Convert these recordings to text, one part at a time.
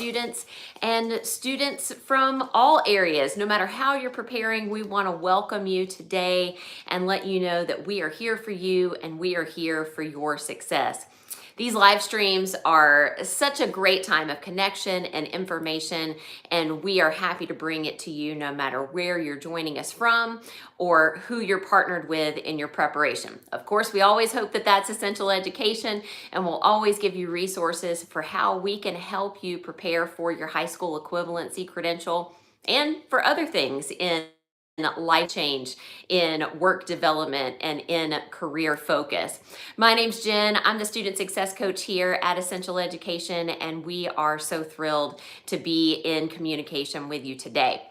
students and students from all areas. No matter how you're preparing, we want to welcome you today and let you know that we are here for you and we are here for your success. These live streams are such a great time of connection and information, and we are happy to bring it to you no matter where you're joining us from or who you're partnered with in your preparation. Of course, we always hope that that's Essential Education, and we'll always give you resources for how we can help you prepare for your high school equivalency credential and for other things in life change, in work development, and in career focus. My name's Jen. I'm the student success coach here at Essential Education, and we are so thrilled to be in communication with you today.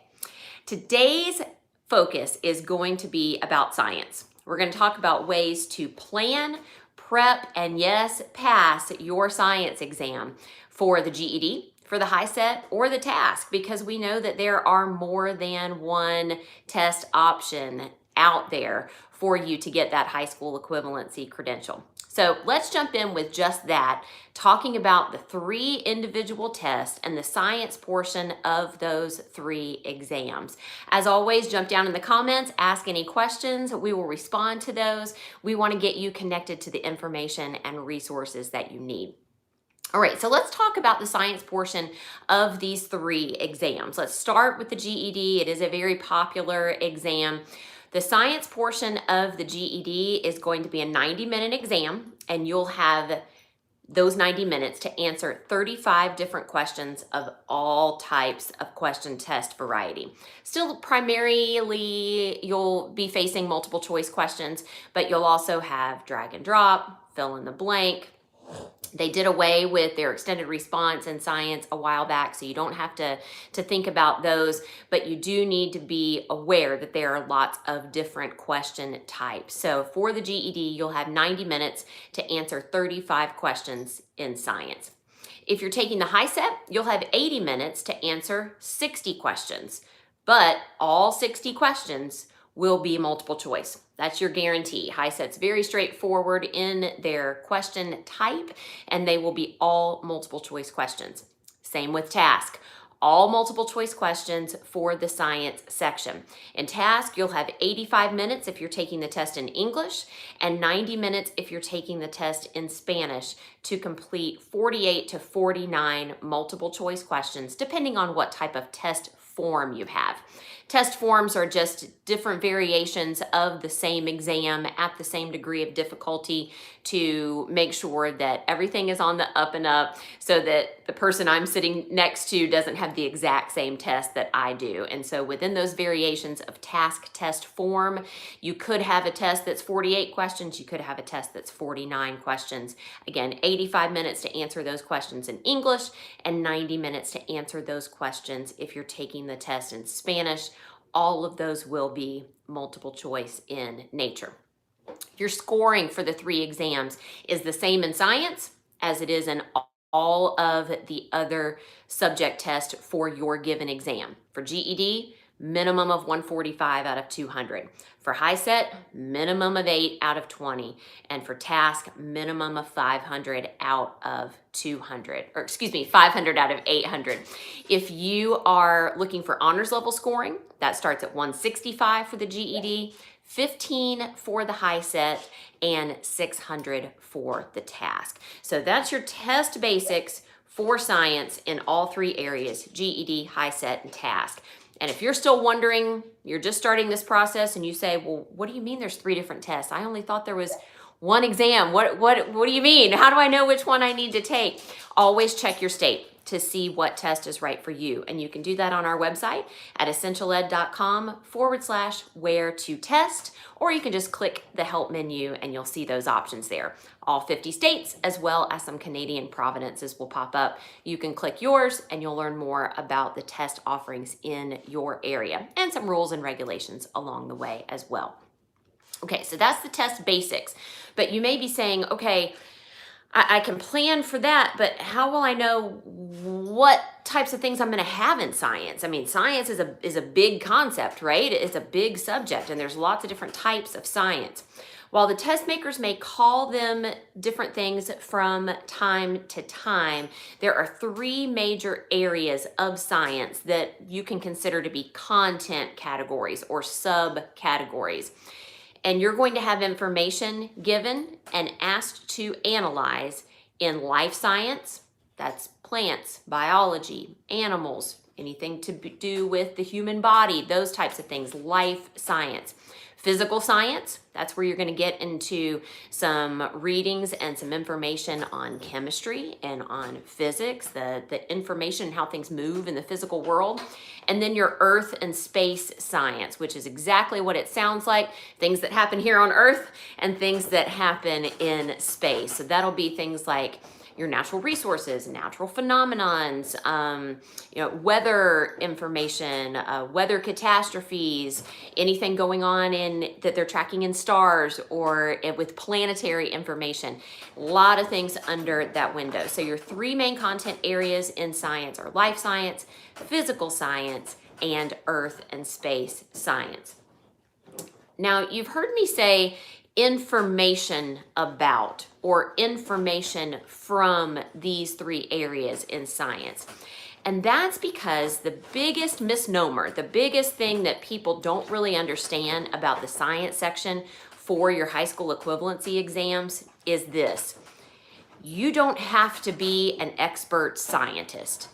Today's focus is going to be about science. We're going to talk about ways to plan, prep, and yes, pass your science exam for the GED, for the HiSET, or the task, because we know that there are more than one test option out there for you to get that high school equivalency credential. So let's jump in with just that, talking about the 3 individual tests and the science portion of those 3 exams. As always, jump down in the comments, ask any questions. We will respond to those. We want to get you connected to the information and resources that you need. All right, so let's talk about the science portion of these 3 exams. Let's start with the GED. It is a very popular exam. The science portion of the GED is going to be a 90-minute exam, and you'll have those 90 minutes to answer 35 different questions of all types of question test variety. Still, primarily, you'll be facing multiple choice questions, but you'll also have drag and drop, fill in the blank. They did away with their extended response in science a while back, so you don't have to think about those, but you do need to be aware that there are lots of different question types. So for the GED, you'll have 90 minutes to answer 35 questions in science. If you're taking the HiSET, you'll have 80 minutes to answer 60 questions, but all 60 questions will be multiple choice. That's your guarantee. HiSET's very straightforward in their question type, and they will be all multiple choice questions. Same with task. All multiple choice questions for the science section. In task, you'll have 85 minutes if you're taking the test in English and 90 minutes if you're taking the test in Spanish to complete 48 to 49 multiple choice questions, depending on what type of test form you have. Test forms are just different variations of the same exam at the same degree of difficulty to make sure that everything is on the up and up so that the person I'm sitting next to doesn't have the exact same test that I do. And so within those variations of task test form, you could have a test that's 48 questions, you could have a test that's 49 questions. Again, 85 minutes to answer those questions in English and 90 minutes to answer those questions if you're taking the test in Spanish. All of those will be multiple choice in nature. Your scoring for the 3 exams is the same in science as it is in all of the other subject tests for your given exam. For GED, minimum of 145 out of 200. For HiSET, minimum of 8 out of 20. And for task, minimum of 500 out of 200, or excuse me, 500 out of 800. If you are looking for honors level scoring, that starts at 165 for the GED, 15 for the HiSET, and 600 for the task. So that's your test basics for science in all 3 areas, GED, HiSET, and task. And if you're still wondering, you're just starting this process and you say, well, what do you mean there's 3 different tests? I only thought there was one exam. What do you mean? How do I know which one I need to take? Always check your state to see what test is right for you. And you can do that on our website at essentialed.com/where to test, or you can just click the help menu and you'll see those options there. All 50 states, as well as some Canadian provinces will pop up. You can click yours and you'll learn more about the test offerings in your area and some rules and regulations along the way as well. Okay, so that's the test basics. But you may be saying, okay, I can plan for that, but how will I know what types of things I'm going to have in science? I mean, science is a big concept, right? It's a big subject, and there's lots of different types of science. While the test makers may call them different things from time to time, there are three major areas of science that you can consider to be content categories or subcategories. And you're going to have information given and asked to analyze in life science, that's plants, biology, animals, anything to do with the human body, those types of things, life science. Physical science, that's where you're going to get into some readings and some information on chemistry and on physics, the information and how things move in the physical world. And then your earth and space science, which is exactly what it sounds like, things that happen here on Earth and things that happen in space. So that'll be things like your natural resources, natural phenomenons, weather information, weather catastrophes, anything going on in that they're tracking in stars or with planetary information. A lot of things under that window. So your three main content areas in science are life science, physical science, and earth and space science. Now, you've heard me say information about or information from these three areas in science. And that's because the biggest misnomer, the biggest thing that people don't really understand about the science section for your high school equivalency exams is this. You don't have to be an expert scientist.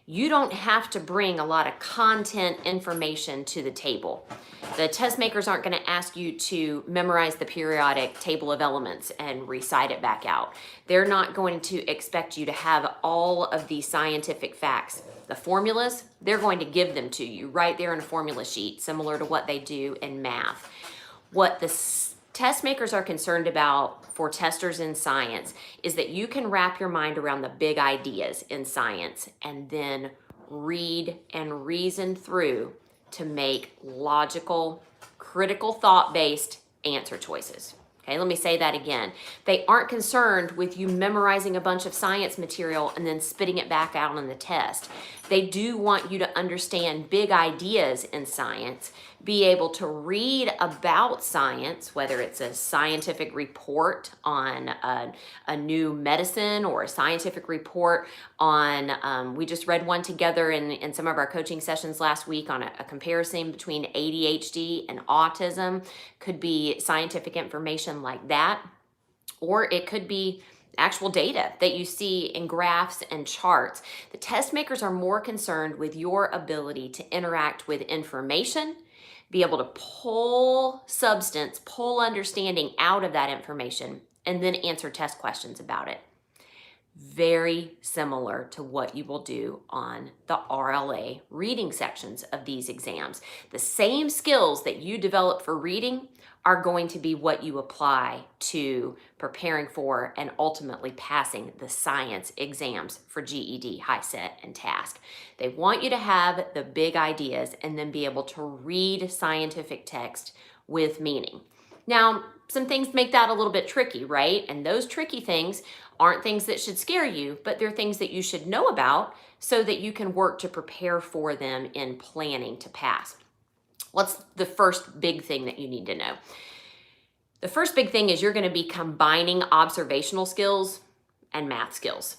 You don't have to bring a lot of content information to the table. The test makers aren't going to ask you to memorize the periodic table of elements and recite it back out. They're not going to expect you to have all of these scientific facts. The formulas, they're going to give them to you right there in a formula sheet, similar to what they do in math. What the test makers are concerned about for testers in science is that you can wrap your mind around the big ideas in science and then read and reason through to make logical, critical thought-based answer choices. Okay, let me say that again. They aren't concerned with you memorizing a bunch of science material and then spitting it back out on the test. They do want you to understand big ideas in science, be able to read about science, whether it's a scientific report on a new medicine or a scientific report on, we just read one together in some of our coaching sessions last week on a comparison between ADHD and autism. Could be scientific information like that, or it could be actual data that you see in graphs and charts. The test makers are more concerned with your ability to interact with information, be able to pull substance, pull understanding out of that information, and then answer test questions about it. Very similar to what you will do on the RLA reading sections of these exams. The same skills that you develop for reading are going to be what you apply to preparing for and ultimately passing the science exams for GED, HiSET, and TASC. They want you to have the big ideas and then be able to read scientific text with meaning. Now, some things make that a little bit tricky, right? And those tricky things aren't things that should scare you, but they're things that you should know about so that you can work to prepare for them in planning to pass. What's the first big thing that you need to know? The first big thing is you're going to be combining observational skills and math skills.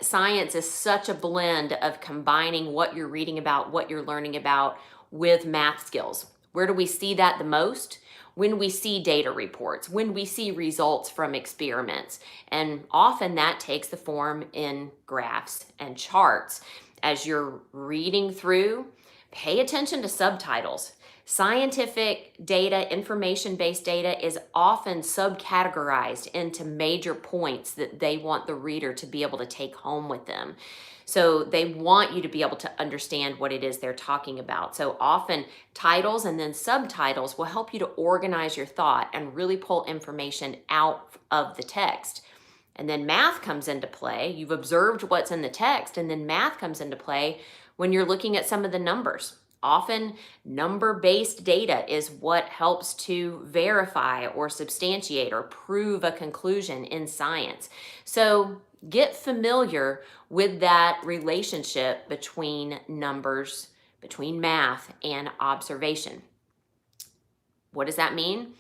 Science is such a blend of combining what you're reading about, what you're learning about with math skills. Where do we see that the most? When we see data reports, when we see results from experiments. And often that takes the form in graphs and charts. As you're reading through, pay attention to subtitles. Scientific data, information-based data is often subcategorized into major points that they want the reader to be able to take home with them. So they want you to be able to understand what it is they're talking about. So often titles and then subtitles will help you to organize your thought and really pull information out of the text. And then math comes into play. You've observed what's in the text, and then math comes into play when you're looking at some of the numbers. Often number-based data is what helps to verify or substantiate or prove a conclusion in science. So get familiar with that relationship between numbers, between math and observation. What does that mean?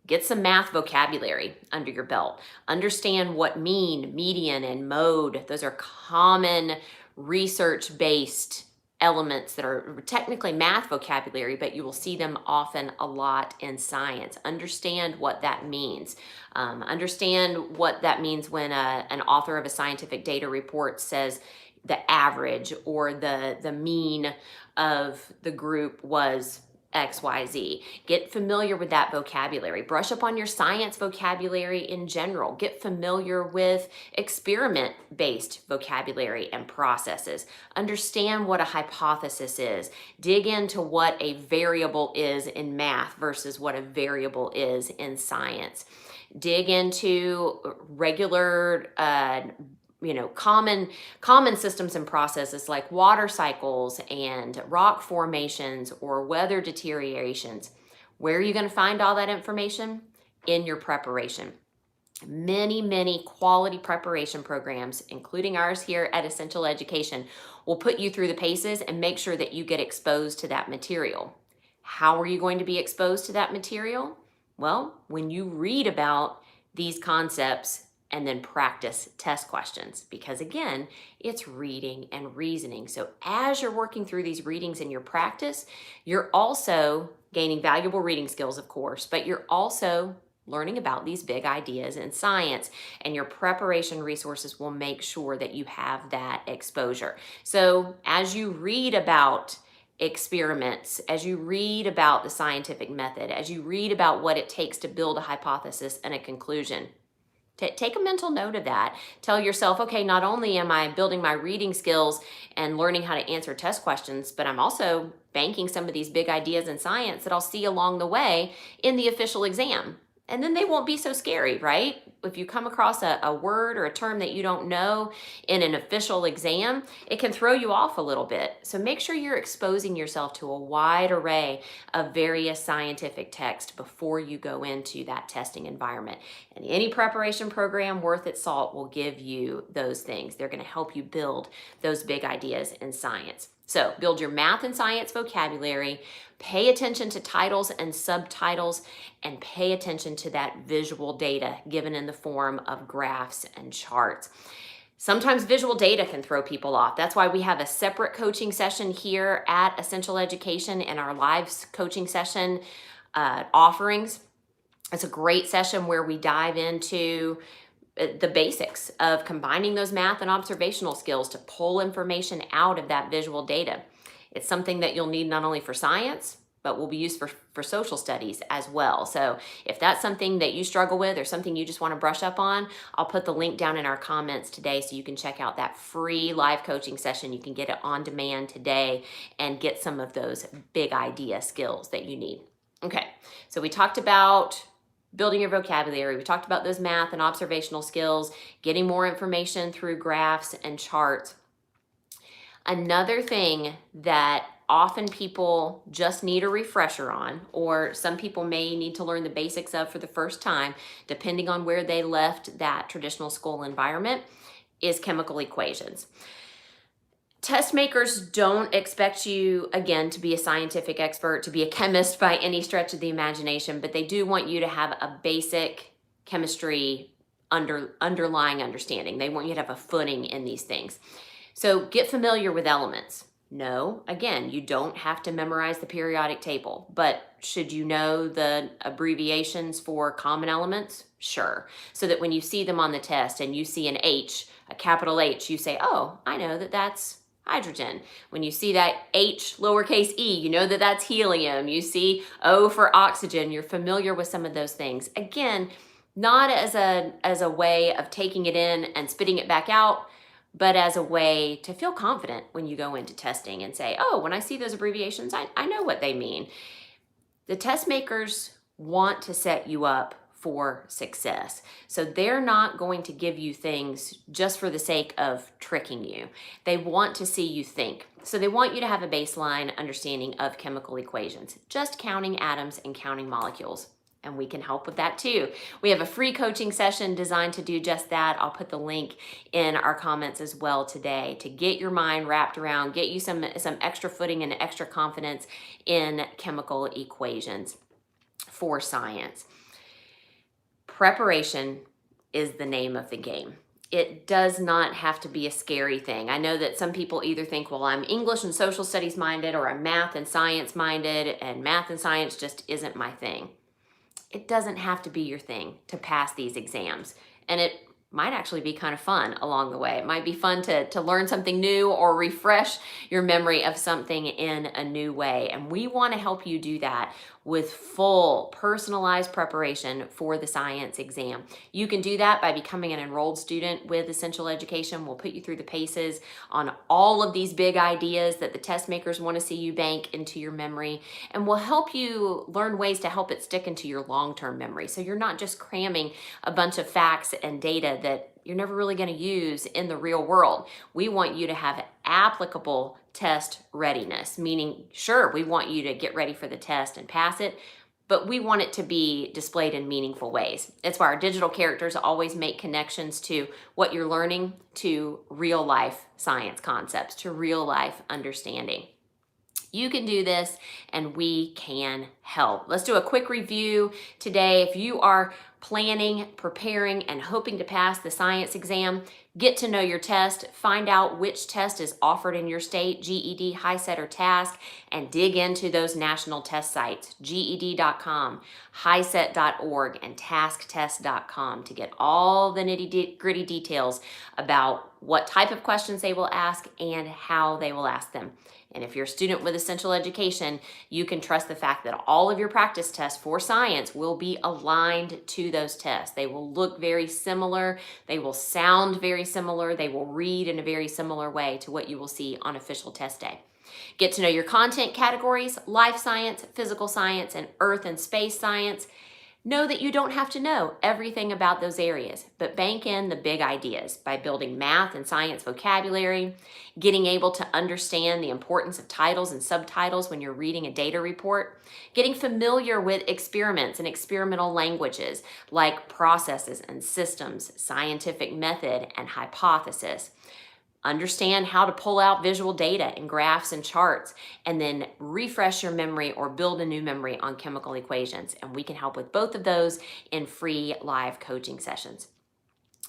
Get some math vocabulary under your belt. Understand what mean, median, and mode. Those are common research-based elements that are technically math vocabulary, but you will see them often a lot in science. Understand what that means. Understand what that means when an author of a scientific data report says the average or the mean of the group was XYZ. Get familiar with that vocabulary. Brush up on your science vocabulary in general. Get familiar with experiment-based vocabulary and processes. Understand what a hypothesis is. Dig into what a variable is in math versus what a variable is in science. Dig into regular common systems and processes like water cycles and rock formations or weather deteriorations. Where are you going to find all that information? In your preparation. Many quality preparation programs, including ours here at Essential Education, will put you through the paces and make sure that you get exposed to that material. How are you going to be exposed to that material? Well, when you read about these concepts and then practice test questions, because again, it's reading and reasoning. So as you're working through these readings in your practice, you're also gaining valuable reading skills, of course, but you're also learning about these big ideas in science, and your preparation resources will make sure that you have that exposure. So as you read about experiments, as you read about the scientific method, as you read about what it takes to build a hypothesis and a conclusion, take a mental note of that. Tell yourself, okay, not only am I building my reading skills and learning how to answer test questions, but I'm also banking some of these big ideas in science that I'll see along the way in the official exam. And then they won't be so scary, right? If you come across a word or a term that you don't know in an official exam, it can throw you off a little bit. So make sure you're exposing yourself to a wide array of various scientific texts before you go into that testing environment. And any preparation program worth its salt will give you those things. They're going to help you build those big ideas in science. So build your math and science vocabulary, pay attention to titles and subtitles, and pay attention to that visual data given in the form of graphs and charts. Sometimes visual data can throw people off. That's why we have a separate coaching session here at Essential Education in our live coaching session offerings. It's a great session where we dive into the basics of combining those math and observational skills to pull information out of that visual data. It's something that you'll need not only for science, but will be used for social studies as well. So if that's something that you struggle with or something you just want to brush up on, I'll put the link down in our comments today so you can check out that free live coaching session. You can get it on demand today and get some of those big idea skills that you need. Okay, so we talked about building your vocabulary. We talked about those math and observational skills, getting more information through graphs and charts. Another thing that often people just need a refresher on, or some people may need to learn the basics of for the first time, depending on where they left that traditional school environment, is chemical equations. Test makers don't expect you, again, to be a scientific expert, to be a chemist by any stretch of the imagination, but they do want you to have a basic chemistry underlying understanding. They want you to have a footing in these things. So get familiar with elements. No, again, you don't have to memorize the periodic table, but should you know the abbreviations for common elements? Sure. So that when you see them on the test and you see an H, a capital H, you say, oh, I know that that's hydrogen. When you see that H lowercase e, you know that that's helium. You see O for oxygen. You're familiar with some of those things. Again, not as a way of taking it in and spitting it back out, but as a way to feel confident when you go into testing and say, oh, when I see those abbreviations, I know what they mean. The test makers want to set you up for success. So they're not going to give you things just for the sake of tricking you. They want to see you think. So they want you to have a baseline understanding of chemical equations, just counting atoms and counting molecules. And we can help with that too. We have a free coaching session designed to do just that. I'll put the link in our comments as well today to get your mind wrapped around, get you some extra footing and extra confidence in chemical equations for science. Preparation is the name of the game. It does not have to be a scary thing. I know that some people either think, well, I'm English and social studies minded, or I'm math and science minded, and math and science just isn't my thing. It doesn't have to be your thing to pass these exams. And it might actually be kind of fun along the way. It might be fun to learn something new or refresh your memory of something in a new way. And we want to help you do that with full personalized preparation for the science exam. You can do that by becoming an enrolled student with Essential Education. We'll put you through the paces on all of these big ideas that the test makers want to see you bank into your memory, and we'll help you learn ways to help it stick into your long-term memory, so you're not just cramming a bunch of facts and data that you're never really going to use in the real world. We want you to have applicable test readiness, meaning, sure, we want you to get ready for the test and pass it, but we want it to be displayed in meaningful ways. That's why our digital characters always make connections to what you're learning to real life science concepts, to real life understanding. You can do this, and we can help. Let's do a quick review today. If you are planning, preparing, and hoping to pass the science exam, get to know your test, find out which test is offered in your state, GED, HiSET, or TASC, and dig into those national test sites, GED.com, HiSET.org, and TaskTest.com, to get all the nitty-gritty details about what type of questions they will ask and how they will ask them. And if you're a student with Essential Education, you can trust the fact that all of your practice tests for science will be aligned to those tests. They will look very similar. They will sound very similar. They will read in a very similar way to what you will see on official test day. Get to know your content categories: life science, physical science, and earth and space science. Know that you don't have to know everything about those areas, but bank in the big ideas by building math and science vocabulary, getting able to understand the importance of titles and subtitles when you're reading a data report, getting familiar with experiments and experimental languages like processes and systems, scientific method, and hypothesis. Understand how to pull out visual data and graphs and charts, and then refresh your memory or build a new memory on chemical equations. And we can help with both of those in free live coaching sessions.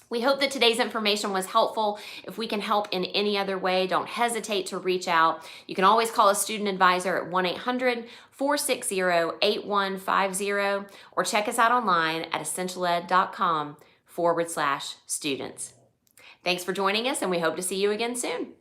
We hope that today's information was helpful. If we can help in any other way, don't hesitate to reach out. You can always call a student advisor at 1-800-460-8150, or check us out online at essentialed.com/students. Thanks for joining us, and we hope to see you again soon.